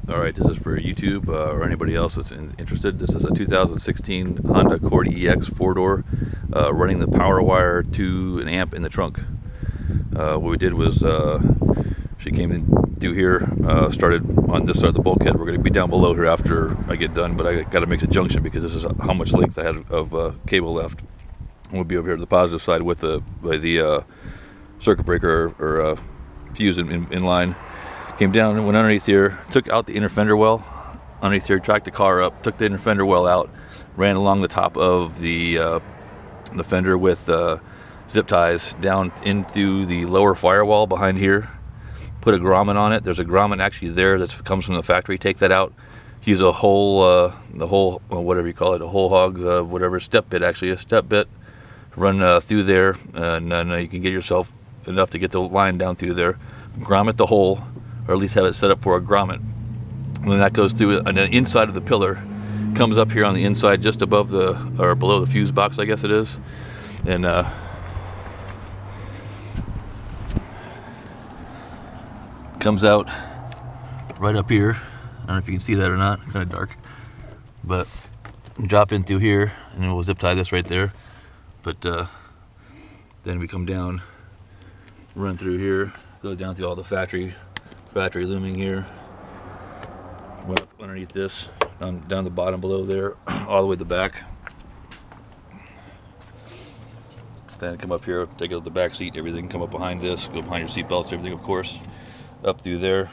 Alright, this is for YouTube or anybody else that's interested. This is a 2016 Honda Accord EX 4-door running the power wire to an amp in the trunk. What we did was she came in through here, started on this side of the bulkhead. We're going to be down below here after I get done, but I got to make a junction because this is how much length I had of cable left. We'll be over here to the positive side with the circuit breaker or fuse in line. Came down and went underneath here, took out the inner fender well underneath here, tracked the car up, took the inner fender well out, ran along the top of the fender with zip ties down into the lower firewall behind here, put a grommet on it. There's a grommet actually there that comes from the factory. Take that out, use a whole whatever you call it, a whole hog, whatever, step bit, actually a step bit, run through there, and then you can get yourself enough to get the line down through there, grommet the hole, or at least have it set up for a grommet. And then that goes through on the inside of the pillar, comes up here on the inside just above or below the fuse box, I guess it is, and comes out right up here. I don't know if you can see that or not, kind of dark, but drop in through here, and then we'll zip tie this right there. But then we come down, run through here, go down through all the factory looming here, went up underneath this, down the bottom below there, all the way to the back. Then come up here, take out the back seat, everything, come up behind this, go behind your seat belts, everything, of course, up through there.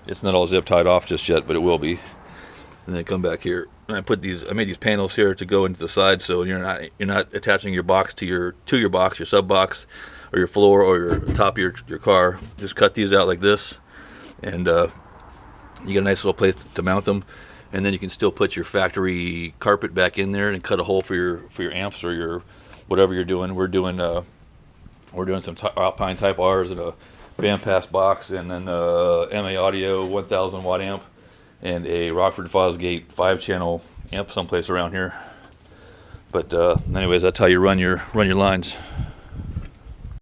It's not all zip tied off just yet, but it will be. And then come back here, and I made these panels here to go into the side, so you're not attaching your box to your box, your sub box, or your floor, or your top of your car. Just cut these out like this, and you get a nice little place to mount them. And then you can still put your factory carpet back in there and cut a hole for your amps or your whatever you're doing. We're doing some Alpine Type R's and a bandpass box, and then MA Audio 1000 watt amp, and a Rockford Fosgate 5-channel amp someplace around here. But anyways, that's how you run your lines.